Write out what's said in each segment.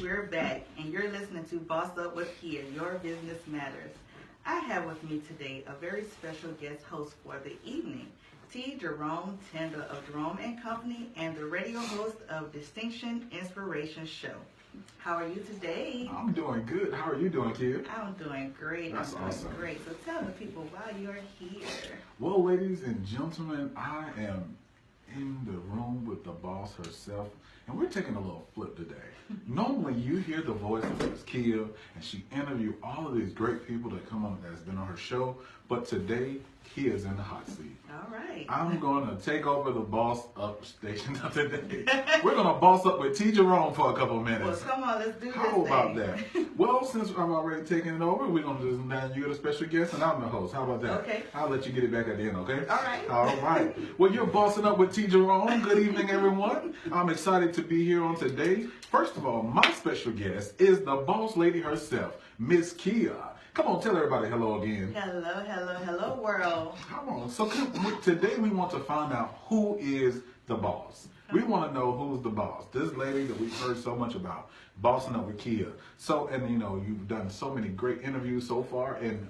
we're back, and you're listening to Boss Up with Kia, Your Business Matters. I have with me today a very special guest host for the evening, T. Jerome Tender of Jerome and Company, and the radio host of Distinction Inspiration Show. How are you today? I'm doing good. How are you doing, kid? I'm doing great. That's awesome. Great. So tell the people why you're here. Well, ladies and gentlemen, I am in the room with the boss herself, and we're taking a little flip today. Normally, you hear the voice of Miss Kia, and she interviewed all of these great people that come on that's been on her show, but today, Kia's in the hot seat. All right. I'm going to take over the Boss Up station today. We're going to boss up with T. Jerome for a couple of minutes. Well, come on, let's do this. How about that? Well, since I'm already taking it over, we're going to just now you're the special guest and I'm the host. How about that? Okay. I'll let you get it back at the end, okay? All right. All right. Well, you're bossing up with T. Jerome. Good evening, everyone. I'm excited to be here on today. First of all, my special guest is the boss lady herself, Miss Kia. Come on, tell everybody hello again. Hello, world. Come on. So today we want to find out who is the boss. We want to know who's the boss. This lady that we've heard so much about, bossing up with Kia. So, and you know, you've done so many great interviews so far, and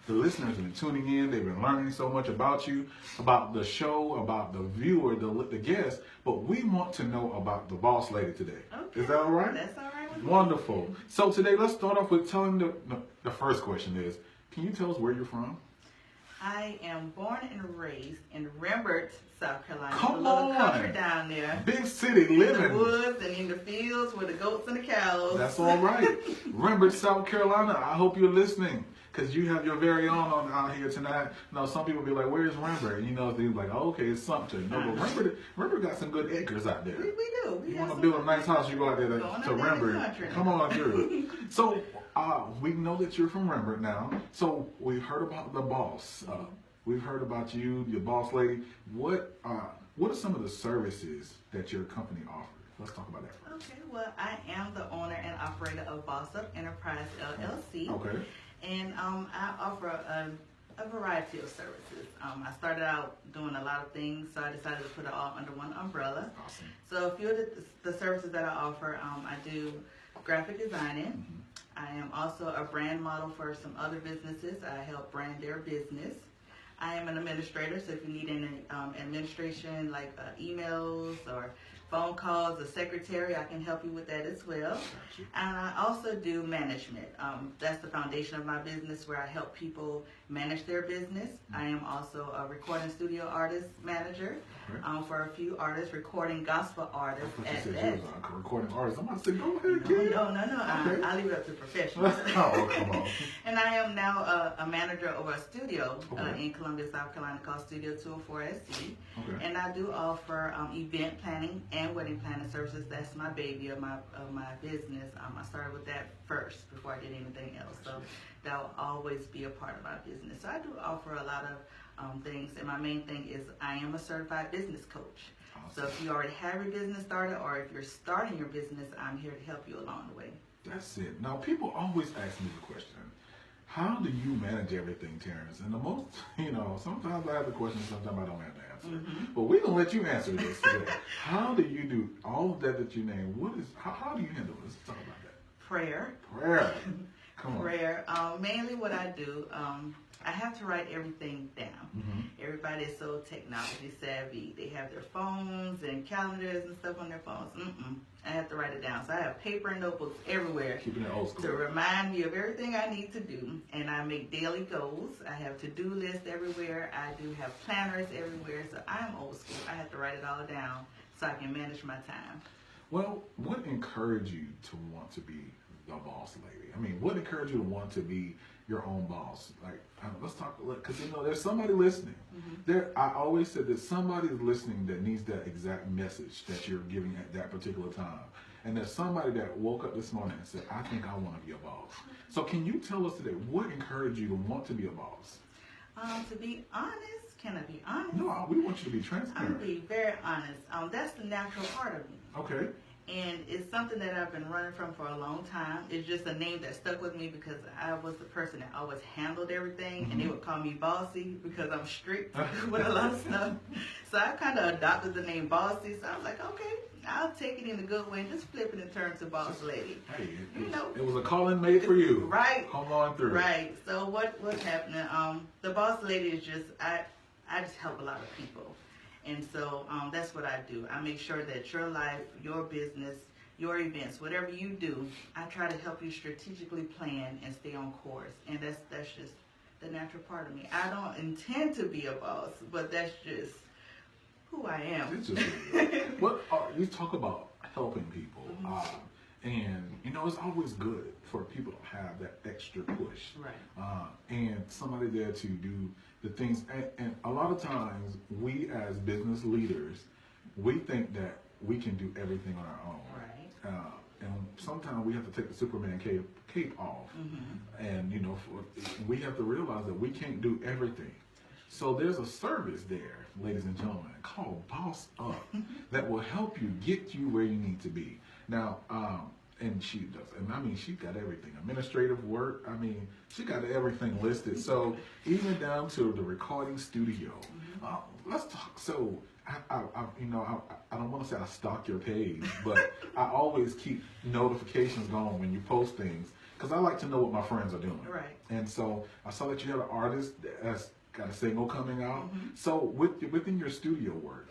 the listeners have been tuning in. They've been learning so much about you, about the show, about the viewer, the guest. But we want to know about the boss lady today. Okay. Is that all right? That's all right with me. Wonderful. So today, let's start off with telling the first question is, can you tell us where you're from? I am born and raised in Rembert, South Carolina. Come a little on. country down there. Big city living. In the woods and in the fields with the goats and the cows. That's all right. Rembert, South Carolina. I hope you're listening, because you have your very own on out here tonight. You know, some people be like, "Where's Rembert?" And you know, they're like, "Oh, okay, it's something." No, but Rembert got some good acres out there. We do. You want to build a nice house, you go out there to Rembert. Come on through. So we know that you're from Rembert now. So we've heard about the boss. We've heard about you, your boss lady. What are some of the services that your company offers? Let's talk about that first. Okay. Well, I am the owner and operator of BossUp Enterprise LLC. Okay. And I offer a variety of services. I started out doing a lot of things, so I decided to put it all under one umbrella. Awesome. So a few of the services that I offer, I do graphic designing. Mm-hmm. I am also a brand model for some other businesses. I help brand their business. I am an administrator, so if you need any administration like emails or phone calls, a secretary, I can help you with that as well. And I also do management. That's the foundation of my business, where I help people manage their business. I am also a recording studio artist manager for a few artists, recording gospel artists. Recording artists. I'm about to say, go ahead, kid. No. Okay. I leave it up to professionals. Oh, come on. And I am now a manager over a studio in Columbia, South Carolina, called Studio 204 SC. Okay. And I do offer event planning and wedding planning services. That's my baby of my business. I started with that first before I did anything else. So that will always be a part of my business. So I do offer a lot of things, and my main thing is I am a certified business coach. Awesome. So if you already have your business started, or if you're starting your business, I'm here to help you along the way. That's it. Now, people always ask me the question, how do you manage everything, Terrence? And the most, sometimes I have the question, sometimes I don't have the answer. Mm-hmm. But we're going to let you answer this today. How do you do all of that you named? How do you handle this? Let's talk about that. Prayer. Come on. Prayer. Mainly what I do, I have to write everything down. Mm-hmm. Everybody is so technology savvy. They have their phones and calendars and stuff on their phones. I have to write it down. So I have paper and notebooks everywhere. Keeping it old school. To remind me of everything I need to do. And I make daily goals. I have to-do lists everywhere. I do have planners everywhere. So I'm old school. I have to write it all down so I can manage my time. Well, what encouraged you to want to be the boss lady? I mean, what encouraged you to want to be your own boss? Like, let's talk, because there's somebody listening. Mm-hmm. I always said that somebody is listening that needs that exact message that you're giving at that particular time. And there's somebody that woke up this morning and said, I think I want to be a boss. So can you tell us today, what encouraged you to want to be a boss? To be honest, can I be honest? No, we want you to be transparent. I'm going to be very honest. That's the natural part of me. Okay. And it's something that I've been running from for a long time. It's just a name that stuck with me because I was the person that always handled everything, and they would call me Bossy because I'm strict with a lot of stuff. So I kind of adopted the name Bossy. So I was like, okay, I'll take it in a good way and just flip it and turn to Boss Lady. Hey, you know, it was a calling made for you. Right. Come on through. Right. So what's happening? The Boss Lady is just I just help a lot of people. And so that's what I do. I make sure that your life, your business, your events, whatever you do, I try to help you strategically plan and stay on course. And that's just the natural part of me. I don't intend to be a boss, but that's just who I am. It's just you talk about helping people, and you know it's always good for people to have that extra push, right? And somebody there to do the things. And a lot of times, we as business leaders, we think that we can do everything on our own, right? And sometimes we have to take the Superman cape off, and you know, we have to realize that we can't do everything. So there's a service there, ladies and gentlemen, called BossUp that will help you get you where you need to be. Now, and she does, and I mean, she's got everything. Administrative work, I mean, she got everything listed. So even down to the recording studio. Let's talk. So I don't want to say I stalk your page, but I always keep notifications going when you post things because I like to know what my friends are doing. Right. And so I saw that you had an artist that's got a single coming out. So within your studio work,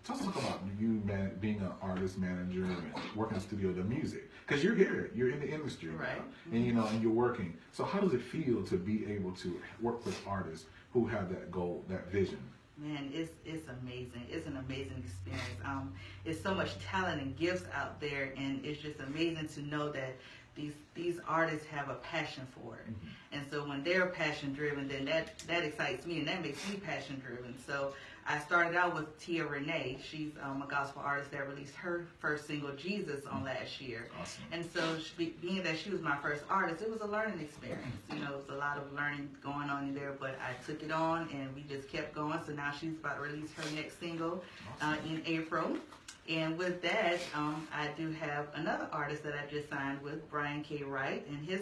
let's talk about you being an artist manager and working in the studio, the music, because you're here, you're in the industry, right? And you know, and you're working. So how does it feel to be able to work with artists who have that goal, that vision? Man, it's amazing. It's an amazing experience. It's so much talent and gifts out there, and it's just amazing to know that these artists have a passion for it. And so when they're passion driven, then that excites me and that makes me passion driven. So I started out with Tia Renee. She's a gospel artist that released her first single, Jesus, on last year. Awesome. And so being that she was my first artist, it was a learning experience. You know, it was a lot of learning going on in there, but I took it on and we just kept going. So now she's about to release her next single in April. And with that, I do have another artist that I just signed with, Brian K. Wright, and his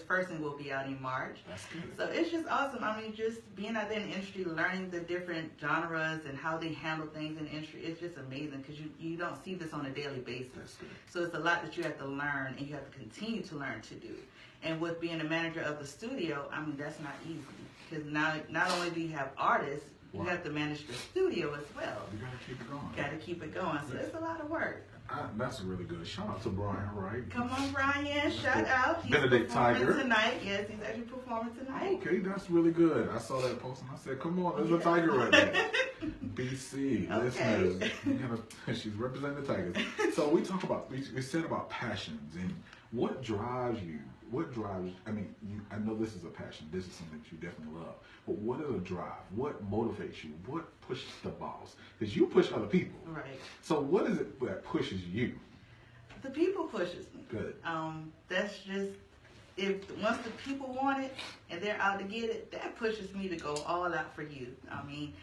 first single will be out in March. That's good. So it's just awesome. I mean, just being out there in the industry, learning the different genres and how they handle things in the industry, it's just amazing because you don't see this on a daily basis. That's good. So it's a lot that you have to learn and you have to continue to learn to do. And with being a manager of the studio, I mean, that's not easy because not only do you have artists, you have to manage the studio as well. You gotta keep it going. Gotta keep it going. So it's a lot of work. That's really good. Shout out to Brian, right? Come on, Brian. Shout out. He's Benedict performing Tiger tonight. Yes, he's actually performing tonight. Okay, that's really good. I saw that post and I said, come on, there's a tiger right there. BC, Okay. listeners. She's representing the Tigers. So we said about passions and what drives you. I mean, I know this is a passion. This is something that you definitely love. But what is a drive? What motivates you? What pushes the boss? Because you push other people. Right. So what is it that pushes you? The people pushes me. Good. That's just, once the people want it and they're out to get it, that pushes me to go all out for you. I mean,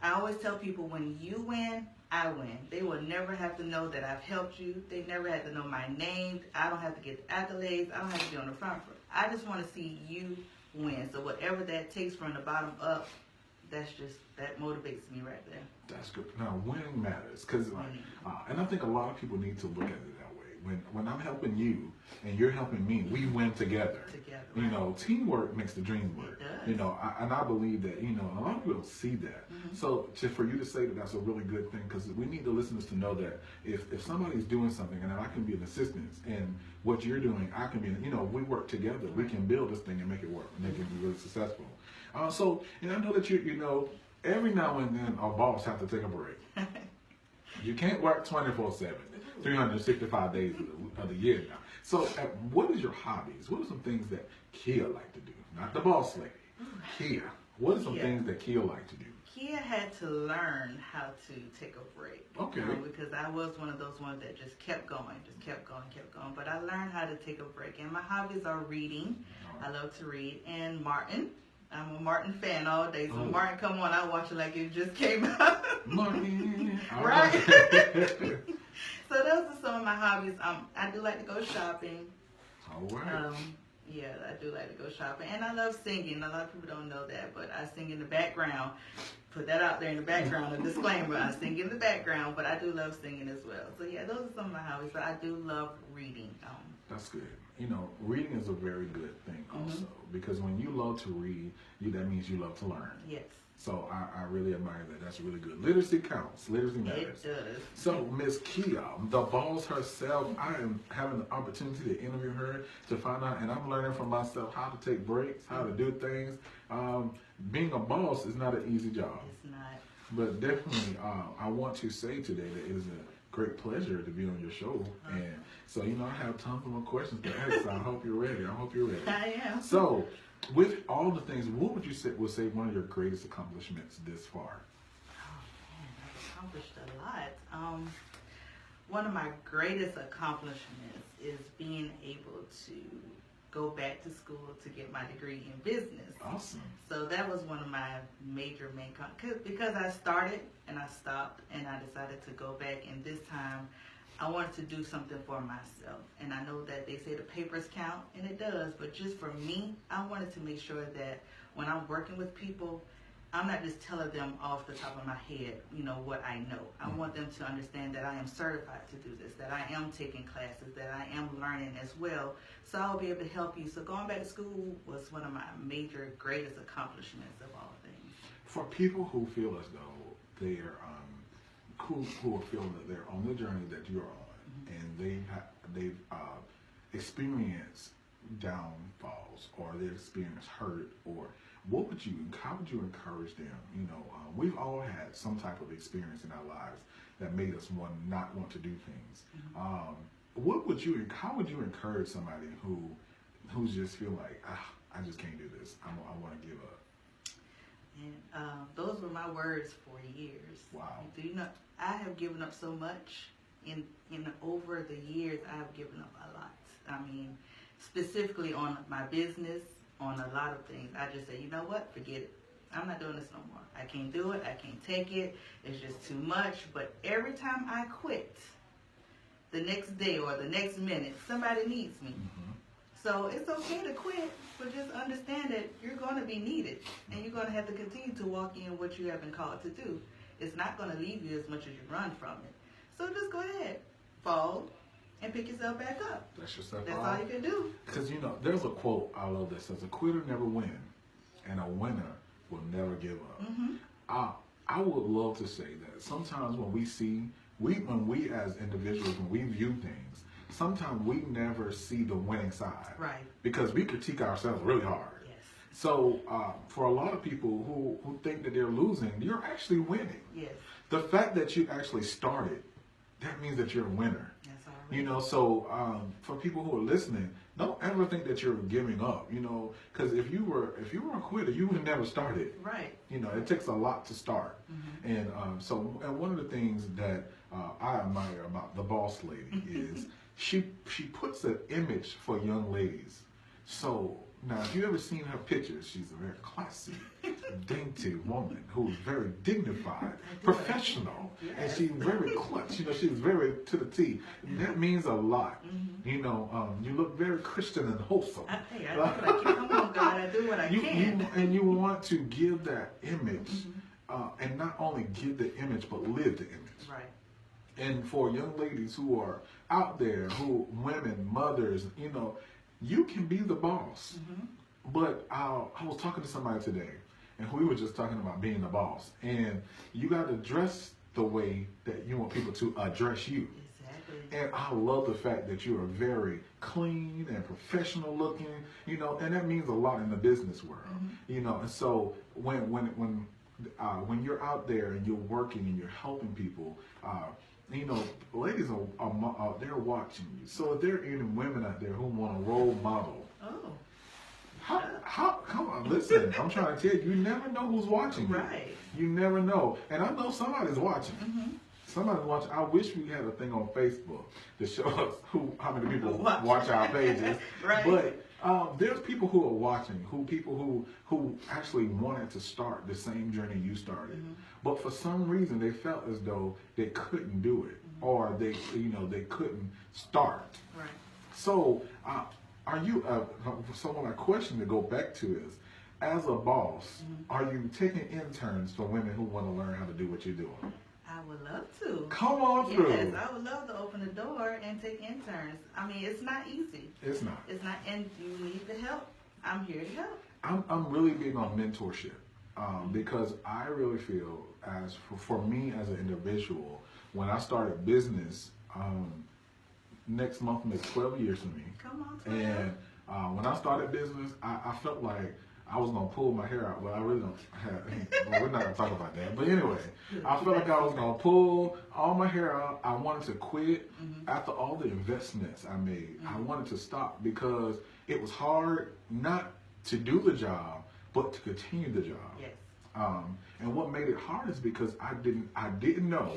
I always tell people when you win, I win. They will never have to know that I've helped you. They never have to know my name. I don't have to get accolades. I don't have to be on the front. I just want to see you win. So whatever that takes from the bottom up, that motivates me right there. That's good. Now, winning matters, because and I think a lot of people need to look at it that way. When I'm helping you and you're helping me, we win together. Right. You know, teamwork makes the dream work. It does. You know, and I believe that. You know, a lot of people don't see that. So for you to say that's a really good thing, because we need the listeners to know that if somebody's doing something and I can be an assistant, and what you're doing, I can be. You know, we work together. We can build this thing and make it work, and make it be really successful. So, and I know that you know. Every now and then, our boss have to take a break. You can't work 24/7, 365 days of the year now. So, what is your hobbies? What are some things that Kia like to do? Not the boss lady. Kia. What are some things that Kia like to do? Kia had to learn how to take a break. Okay. Because I was one of those ones that just kept going. But I learned how to take a break. And my hobbies are reading. I love to read. And Martin. I'm a Martin fan all day. So when Martin come on, I watch it like it just came out. Martin. Right. So those are some of my hobbies. I do like to go shopping. All right. Yeah, I do like to go shopping, and I love singing. A lot of people don't know that, but I sing in the background. Put that out there in the background. A disclaimer: I sing in the background, but I do love singing as well. So yeah, those are some of my hobbies. But I do love reading. That's good. You know, reading is a very good thing also, because when you love to read, that means you love to learn. Yes. So I really admire that. That's really good. Literacy counts. Literacy matters. It does. So Miss Kia, the boss herself, I am having the opportunity to interview her to find out, and I'm learning from myself how to take breaks, how to do things. Being a boss is not an easy job. It's not. But definitely, I want to say today that it is a great pleasure to be on your show. And so, I have tons of more questions to ask. So I hope you're ready. I am. So, with all the things, what would you say one of your greatest accomplishments this far? Oh man, I've accomplished a lot. One of my greatest accomplishments is being able to go back to school to get my degree in business. Awesome. So that was one of my major because I started and I stopped and I decided to go back, and this time I wanted to do something for myself. And I know that they say the papers count, and it does, but just for me, I wanted to make sure that when I'm working with people, I'm not just telling them off the top of my head, what I know. I want them to understand that I am certified to do this, that I am taking classes, that I am learning as well. So I'll be able to help you. So going back to school was one of my major, greatest accomplishments of all things. For people who feel as though they're who are feeling that they're on the journey that you're on, and they've experienced downfalls, or they experienced hurt, or how would you encourage them? We've all had some type of experience in our lives that made us not want to do things. How would you encourage somebody who's just feel like, I just can't do this, I want to give up? And those were my words for years. Wow. Do you know, I have given up so much in over the years. I have given up a lot. I mean, specifically on my business, on a lot of things. I just say, you know what, forget it. I'm not doing this no more. I can't do it. I can't take it. It's just too much. But every time I quit, the next day or the next minute, somebody needs me. So it's okay to quit, but just understand that you're going to be needed, and you're going to have to continue to walk in what you have been called to do. It's not going to leave you as much as you run from it. So just go ahead, fall, and pick yourself back up. That's yourself. That's all you can do. Because there's a quote I love that says, "A quitter never wins, and a winner will never give up." I would love to say that sometimes when we as individuals, when we view things, sometimes we never see the winning side. Right. Because we critique ourselves really hard. Yes. So for a lot of people who think that they're losing, you're actually winning. Yes. The fact that you actually started, that means that you're a winner. That's all right. So for people who are listening, don't ever think that you're giving up, because if you were a quitter, you would have never started. Right. It takes a lot to start. And and one of the things that I admire about the boss lady is she puts an image for young ladies. So now, if you ever seen her pictures, she's a very classy, dainty woman who's very dignified, professional, and she's very clutch. She's very to the T. That means a lot. You look very Christian and wholesome. I feel like, come on, God, I do what I can. And you want to give that image, and not only give the image, but live the image. Right. And for young ladies who are out there, women, mothers, you can be the boss. But I was talking to somebody today, and we were just talking about being the boss. And you got to dress the way that you want people to address you. Exactly. And I love the fact that you are very clean and professional looking, and that means a lot in the business world, And so when you're out there and you're working and you're helping people, ladies are they're watching you. So if there are any women out there who want a role model, come on, listen, I'm trying to tell you, you never know who's watching you. Right. You never know. And I know somebody's watching. Somebody's watching. I wish we had a thing on Facebook to show us how many people watch our pages. Right. But there's people who are watching, people who actually wanted to start the same journey you started. But for some reason, they felt as though they couldn't do it. or they couldn't start. Right. So are you? So my question to go back to is, as a boss, are you taking interns for women who want to learn how to do what you're doing? I would love to. Come on through. Yes, I would love to open the door and take interns. I mean, it's not easy. It's not. It's not, and you need the help. I'm here to help. I'm really big on mentorship because I really feel, as for me as an individual, when I started business, next month makes 12 years for me. Come on, 12. And when I started business, I felt like I was going to pull my hair out, but I really don't have, well, we're not going to talk about that. But anyway, I felt like I was going to pull all my hair out. I wanted to quit after all the investments I made. I wanted to stop because it was hard not to do the job, but to continue the job. Yes. And what made it hard is because I didn't know,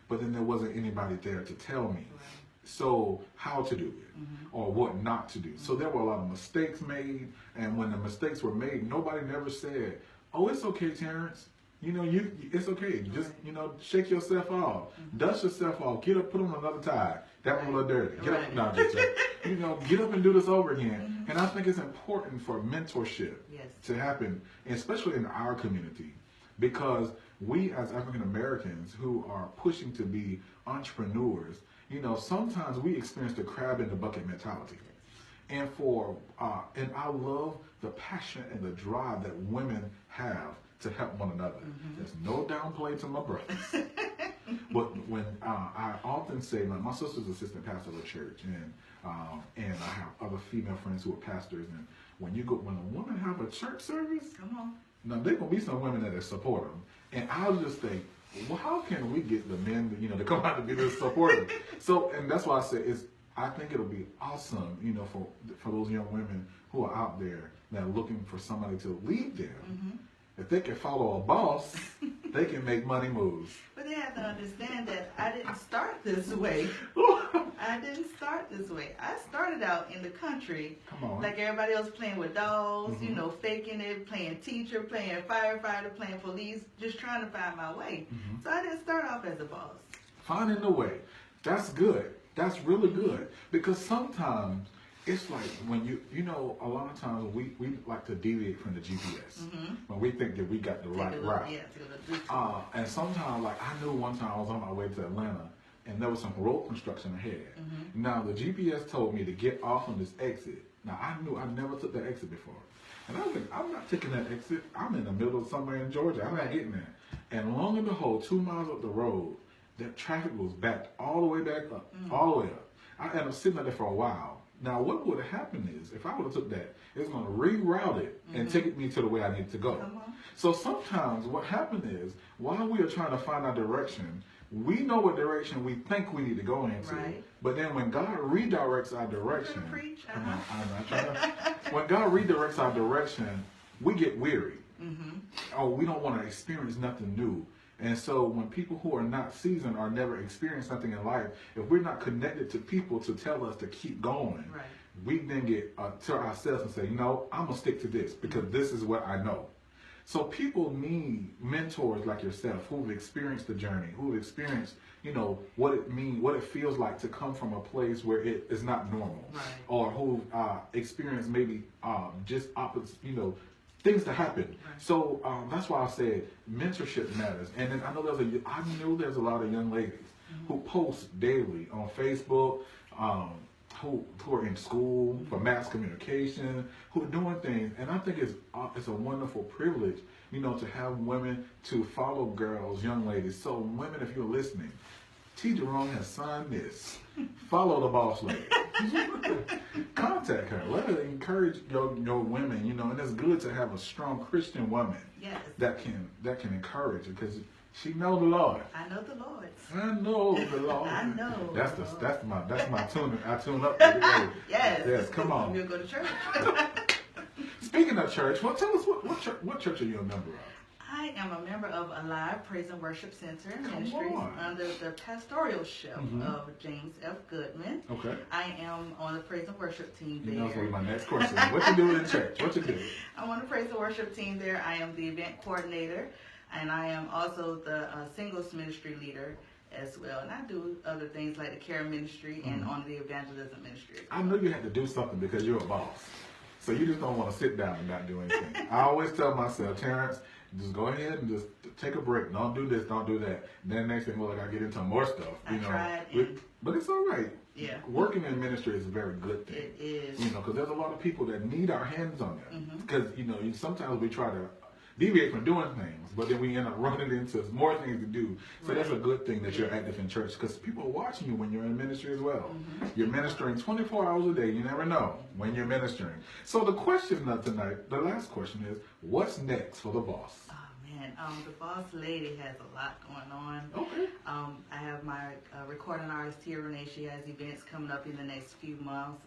but then there wasn't anybody there to tell me. Right. So how to do it or what not to do. So there were a lot of mistakes made, and when the mistakes were made, nobody never said, "Oh, it's okay, Terrence. It's okay. Just shake yourself off, dust yourself off, get up, put on another tie. That one a little dirty. Get up, no, just get up and do this over again." And I think it's important for mentorship to happen, especially in our community, because we as African Americans who are pushing to be entrepreneurs, sometimes we experience the crab in the bucket mentality. And and I love the passion and the drive that women have to help one another. There's no downplay to my brothers. But when I often say, my sister's assistant pastor of a church, and I have other female friends who are pastors, and when a woman have a church service, come on. Now there gonna be some women that support them, and I'll just think, well, how can we get the men, to come out to be this supportive? So, and that's why I say I think it'll be awesome, for those young women who are out there that are looking for somebody to lead them. If they can follow a boss, they can make money moves. But they have to understand that I didn't start this way. I didn't start this way. I started out in the country, like everybody else, playing with dolls, faking it, playing teacher, playing firefighter, playing police, just trying to find my way. So I didn't start off as a boss. Finding the way. That's good. That's really good. Because sometimes it's like when a lot of times we like to deviate from the GPS when we think that we got the right route. And sometimes, like I knew one time I was on my way to Atlanta and there was some road construction ahead. Now the GPS told me to get off on this exit. Now I knew I never took that exit before. And I was like, I'm not taking that exit. I'm in the middle of somewhere in Georgia. I'm not getting there. And long and behold, 2 miles up the road, that traffic was backed all the way back up, all the way up. I ended up sitting there for a while. Now, what would have happened is, if I would have took that, it's going to reroute it and take me to the way I need to go. So sometimes what happened is, while we are trying to find our direction, we know what direction we think we need to go into. But then when God redirects our direction, when God redirects our direction, we get weary. Or we don't want to experience nothing new. And so when people who are not seasoned or never experienced something in life, if we're not connected to people to tell us to keep going, we then get to ourselves and say, I'm going to stick to this because this is what I know. So people need mentors like yourself who've experienced the journey, who've experienced, what it means, what it feels like to come from a place where it is not normal, or who experienced maybe just opposite, things to happen. So that's why I said mentorship matters. And then I know there's a lot of young ladies who post daily on Facebook, who are in school for mass communication, who are doing things. And I think it's a wonderful privilege, to have women to follow girls, young ladies. So women, if you're listening, T. Jerome has signed this. Follow the boss lady. Contact her. Let her encourage your women, and it's good to have a strong Christian woman that can encourage her because she knows the Lord. I know the Lord. I know the Lord. I know. That's my tune. I tune up. Yes. Come on. We'll go to church. Speaking of church, well, tell us what church are you a member of? I am a member of Alive Praise and Worship Center Ministries under the pastoralship of James F. Goodman. Okay. I am on the Praise and Worship team there. That's my next question. What you doing in church? What you do? I'm on the Praise and Worship team there. I am the event coordinator, and I am also the singles ministry leader as well. And I do other things like the care ministry and on the evangelism ministry. I knew you had to do something because you're a boss. So you just don't want to sit down and not do anything. I always tell myself, Terrence, just go ahead and just take a break. Don't do this, don't do that. And then next thing, well, I get into more stuff. But it's all right. Yeah. Working in ministry is a very good thing. It is. Because there's a lot of people that need our hands on them. Because, sometimes we try to deviate from doing things, but then we end up running into more things to do. So that's a good thing that you're active in church, because people are watching you when you're in ministry as well. You're ministering 24 hours a day. You never know when you're ministering. So the question of tonight, the last question is, what's next for the boss? The boss lady has a lot going on. Okay. I have my recording artist Tia Renee. She has events coming up in the next few months,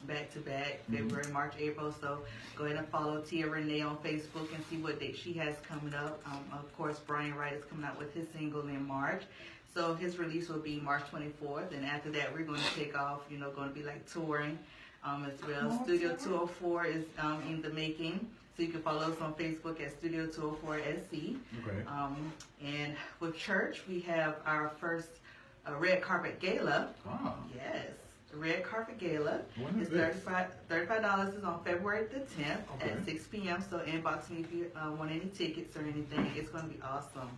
back to back, February, March, April. So go ahead and follow Tia Renee on Facebook and see what date she has coming up. Of course, Brian Wright is coming out with his single in March. So his release will be March 24th. And after that, we're going to take off, going to be like touring as well. Studio 204 is in the making. So you can follow us on Facebook at Studio 204 SC. Okay. And with church, we have our first red carpet gala. Wow. Yes, the red carpet gala. When is it's this? $35 is on February the 10th at 6 p.m. So inbox me if you want any tickets or anything. It's going to be awesome.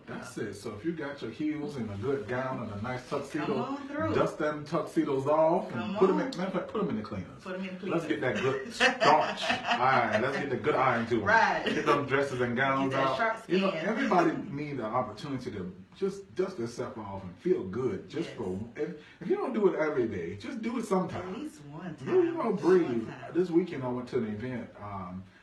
That's it. So if you got your heels and a good gown and a nice tuxedo, come on through. Dust them tuxedos off and put them in the cleaners. Put them in the cleaners. Let's get that good starch iron. Let's get the good iron to them. Right. Get them dresses and gowns get that out. sharp skin. Everybody needs an opportunity to just dust themselves off and feel good. Just for if you don't do it every day, just do it sometime. At least one time. Breathe. This weekend I went to an event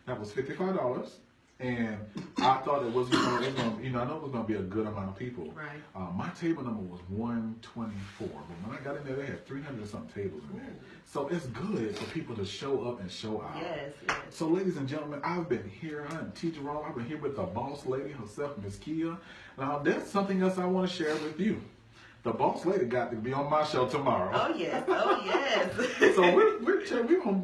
that was $55. And I thought it was, I know it was going to be a good amount of people. Right. My table number was 124, but when I got in there, they had 300 and something tables in there. So it's good for people to show up and show out. Yes. So, ladies and gentlemen, I've been here. I'm T. Jerome. I've been here with the boss lady herself, Miss Kia. Now, there's something else I want to share with you. The boss lady got to be on my show tomorrow. Oh yes. So we're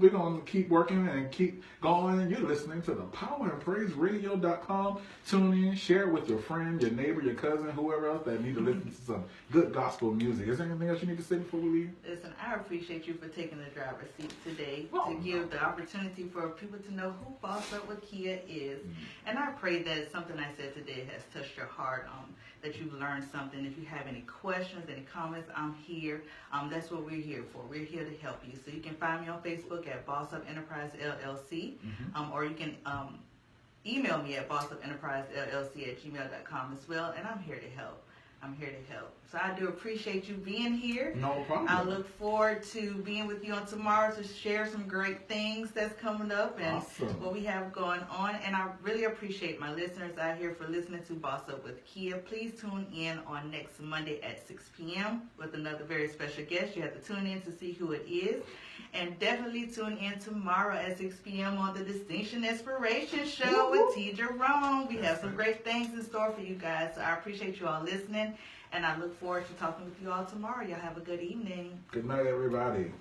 gonna keep working and keep going. You're listening to the PowerandPraiseRadio.com. Tune in, share it with your friend, your neighbor, your cousin, whoever else that need to listen to some good gospel music. Is there anything else you need to say before we leave? Listen, I appreciate you for taking the driver's seat today to give the opportunity for people to know who BossUp with Kia is. And I pray that something I said today has touched your heart, that you've learned something. If you have any questions, any comments, I'm here. That's what we're here for. We're here to help you. So you can find me on Facebook at BossUp Enterprise LLC, or you can email me at BossUpEnterpriseLLC@gmail.com as well, and I'm here to help. So I do appreciate you being here. No problem. I look forward to being with you on tomorrow to share some great things that's coming up and what we have going on. And I really appreciate my listeners out here for listening to Boss Up with Kia. Please tune in on next Monday at 6 p.m. with another very special guest. You have to tune in to see who it is. And definitely tune in tomorrow at 6 p.m. on the Distinction Inspiration Show with T. Jerome. We have some great things in store for you guys. So I appreciate you all listening. And I look forward to talking with you all tomorrow. Y'all have a good evening. Good night, everybody.